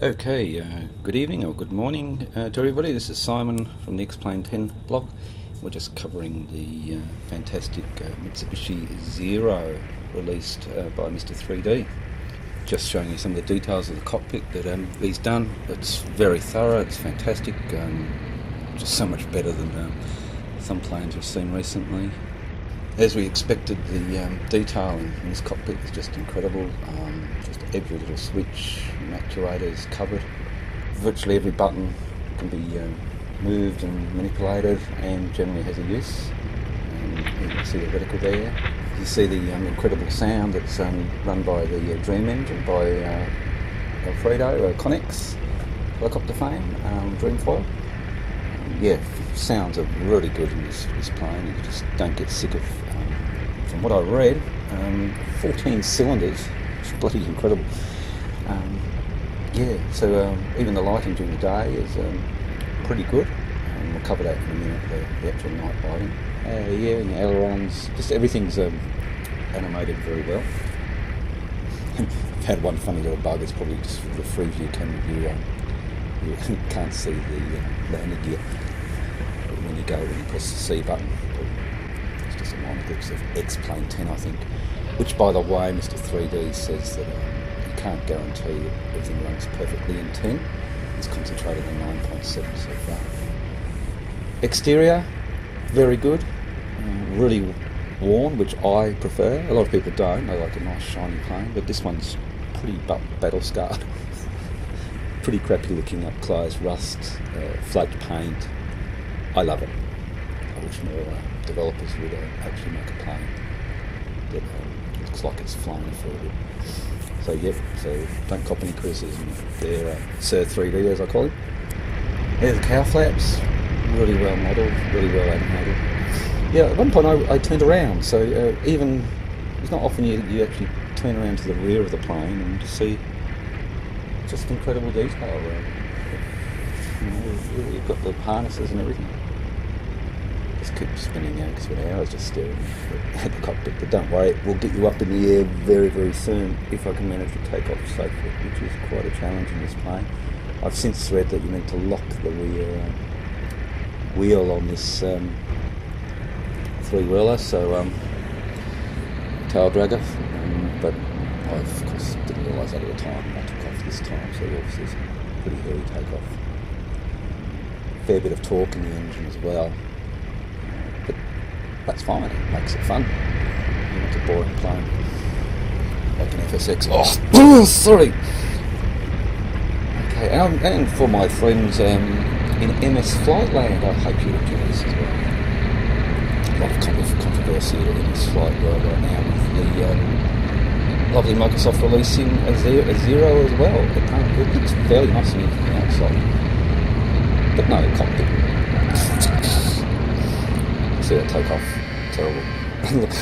Okay, good evening or good morning to everybody. This is Simon from the X-Plane 10 blog. We're just covering the fantastic Mitsubishi Zero released by Mr3D. Just showing you some of the details of the cockpit that he's done. It's very thorough, it's fantastic, just so much better than some planes we've seen recently. As we expected, the detail in this cockpit is just incredible. Just every little switch and actuator is covered. Virtually every button can be moved and manipulated and generally has a use. You can see the reticle there. You see the incredible sound that's run by the Dream engine by Alfredo Connex helicopter fame, Dreamfoil. Yeah, sounds are really good in this plane. You just don't get sick of. From what I read, 14 cylinders. It's bloody incredible. Yeah, so even the lighting during the day is pretty good. We'll cover that in a minute. The actual night lighting. Yeah, and the ailerons. Just everything's animated very well. I've had one funny little bug. It's probably just the free view camera view. You can't see the landing gear when you press the C button. It's just a minor glitch of X-Plane 10, I think. Which, by the way, Mr3D's says that he can't guarantee that everything runs perfectly in 10. He's concentrated on 9.7 so far. Exterior, very good. Really worn, which I prefer. A lot of people don't. They like a nice shiny plane, but this one's pretty battle scarred. Pretty crappy looking up close, rust, flaked paint. I love it. I wish more developers would actually make a plane that looks like it's flown a fair bit. So yep, so don't cop any criticism. They're Mr3D, as I call it. There's the cow flaps, really well modelled, really well animated. Yeah, at one point I turned around, so even it's not often you actually turn around to the rear of the plane and just see just incredible detail. You've got the harnesses and everything. Just keep spinning out because for an hour I was just staring at the cockpit. But don't worry, we'll get you up in the air very, very soon if I can manage to take off safely, which is quite a challenge in this plane. I've since read that you need to lock the rear wheel on this three-wheeler, so tail dragger. But I, of course, didn't realise that at the time. I took off this time, so obviously it's a pretty early takeoff. Fair bit of torque in the engine as well. But that's fine, it makes it fun. It's a boring plane. Like an FSX. Oh, sorry! Okay, and for my friends in MS Flightland, I hope you enjoy this as well. A lot of controversy at MS Flight right now with the lovely Microsoft releasing a Zero as well. It looks fairly nice and from the outside. But no, Cockpit. See that takeoff? Terrible. Look,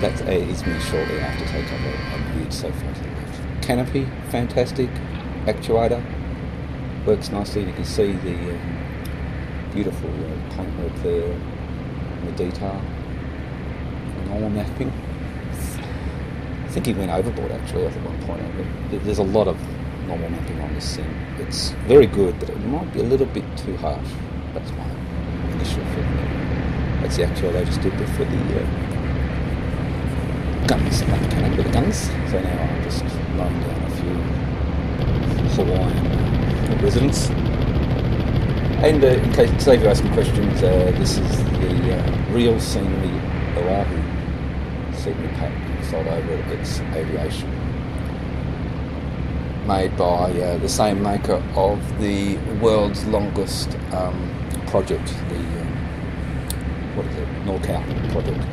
that is me shortly after takeoff. I viewed so far. Canopy, fantastic. Actuator, works nicely. You can see the beautiful paintwork there, and the detail. Normal mapping. I think he went overboard actually at one point. There's a lot of normal mapping on this thing. It's very good, but it might be a little bit too harsh. That's my initial feeling. That's the actuator I just did for the guns, not the cannon, but the guns. So now I'm just laying down a few Hawaiian residents. And in case to save you asking questions, this is the real scenery Oahu scenery pack sold over at It's Aviation. Made by the same maker of the world's longest project, the NorCal project.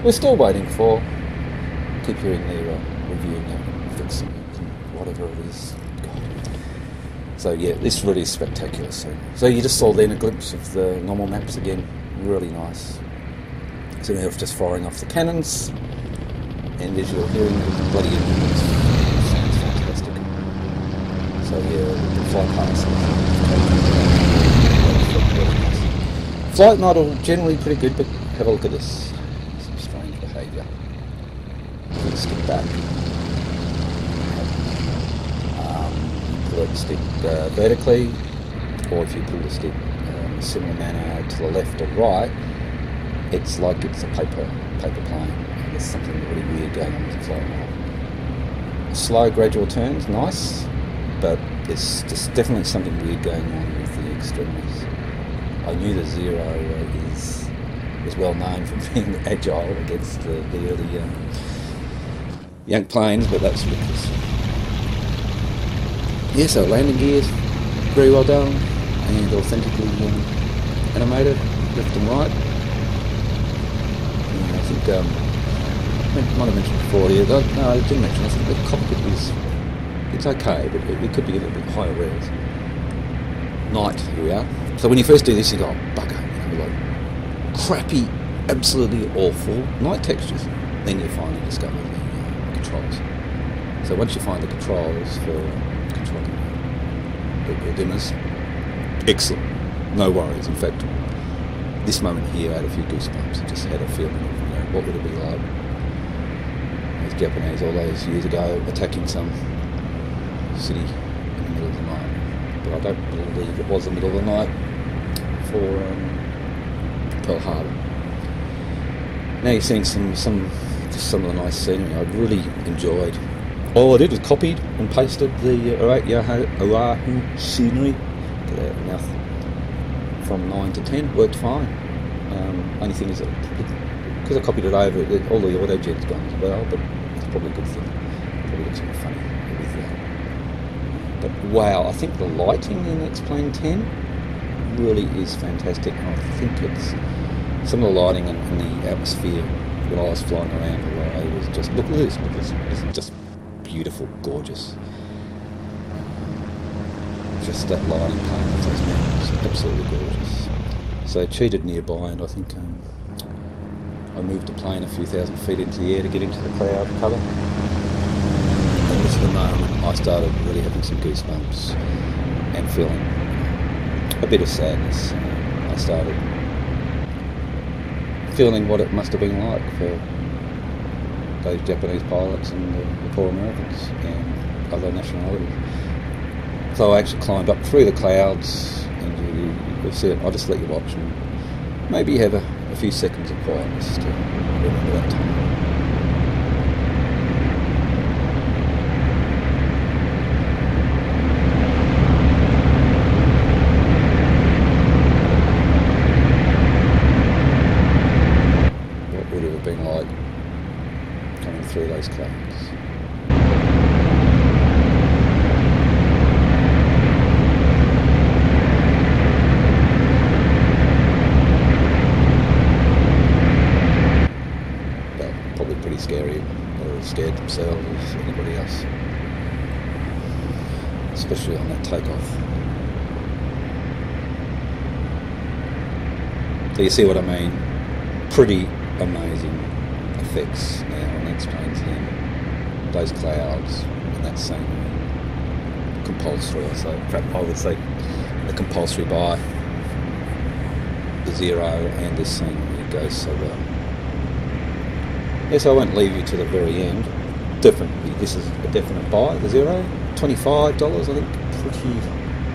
We're still waiting for. Keep hearing they're reviewing it, fixing it, and whatever it is. God. So yeah, this really is spectacular. So you just saw then a glimpse of the normal maps again. Really nice. So now it's just firing off the cannons, and as you're hearing the bloody engines, sounds fantastic. So yeah, the flight passes. Flight model generally pretty good, but have a look at this. Some strange behaviour. Let's get back. the stick vertically, or if you pull the stick in a similar manner to the left or right, it's like it's a paper plane. There's something really weird going on with the flight model. Slow, gradual turns, nice, but there's just definitely something weird going on with the extremities. I knew the Zero is well known for being agile against the early young planes, but that's ridiculous. Yeah, so landing gears, very well done and authentically animated, left and right. And I think I might have mentioned before here. No, I didn't mention. I think the cockpit it's okay, but it could be a little bit higher res. Night, here we are. So when you first do this, you go, oh, bugger, like crappy, absolutely awful night textures. Then you finally discover the controls. So once you find the controls for controlling the dimmers, excellent, no worries. In fact, this moment here I had a few goosebumps. I just had a feeling of what would it be like as Japanese all those years ago attacking some city in the middle of the night. But I don't believe it was the middle of the night for Pearl Harbor. Now you've seen some of the nice scenery I really enjoyed. All I did was copied and pasted the Oahu scenery to the mouth from 9 to 10. Worked fine. Only thing is that because I copied it over, all the auto jet's gone as well, but it's probably a good thing. Probably looks a bit funny with that. But wow, I think the lighting in X-Plane 10 really is fantastic. And I think it's some of the lighting and the atmosphere when I was flying around Hawaii was just, look at this, this is just beautiful, gorgeous. Just that lighting playing with those mountains, absolutely gorgeous. So I cheated nearby, and I think I moved the plane a few thousand feet into the air to get into the cloud cover. And this is the moment I started really having some goosebumps and feeling a bit of sadness. I started feeling what it must have been like for those Japanese pilots and the poor Americans and other nationalities. So I actually climbed up through the clouds, and you'll see it. I'll just let you watch and maybe have a few seconds of quietness to remember that time. What would it have been like coming through those clouds? Pretty scary, or scared themselves as anybody else, especially on that takeoff. So you see what I mean? Pretty amazing effects now on X-Plane 10. Those clouds and that scene, compulsory. So in fact, I would say the compulsory buy, the Zero and this scene, it goes so well. Yes, I won't leave you to the very end. Definitely, this is a definite buy, the Zero. $25, I think,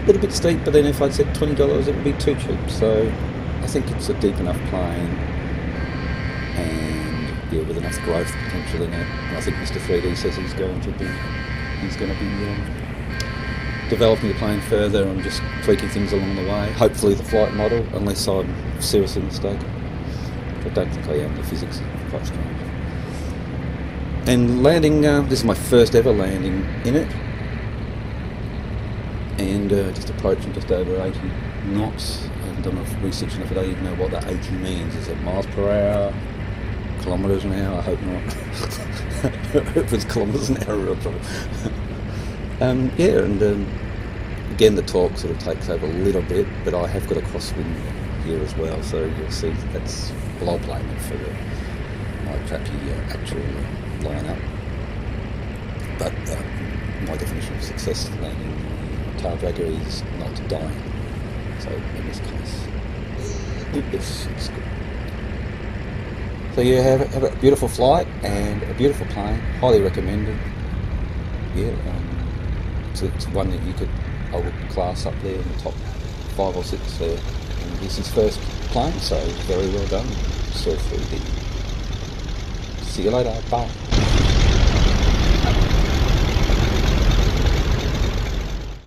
a little bit steep, but then if I'd said $20, it would be too cheap. So I think it's a deep enough plane, and yeah, with enough growth potential in it. And I think Mr3D says he's going to be developing the plane further and just tweaking things along the way. Hopefully the flight model, unless I'm seriously mistaken. I don't think I am. The physics are quite strange. And landing, this is my first ever landing in it, and just approaching just over 80 knots. I haven't done enough research enough, I don't even know what that 80 means. Is it miles per hour, kilometres an hour? I hope not. If it's kilometres an hour, real trouble. Yeah, and again the torque sort of takes over a little bit, but I have got a crosswind here as well, so you'll see that's, well, I'll blame it for my crappy actual line-up. But my definition of success landing tail dragger is not dying. So in this case, it's good. So you have a beautiful flight and a beautiful plane, highly recommended. Yeah, it's one that I would class up there in the top 5 or 6 there. And this is his first plane, so very well done, Mr3D. See you later, bye.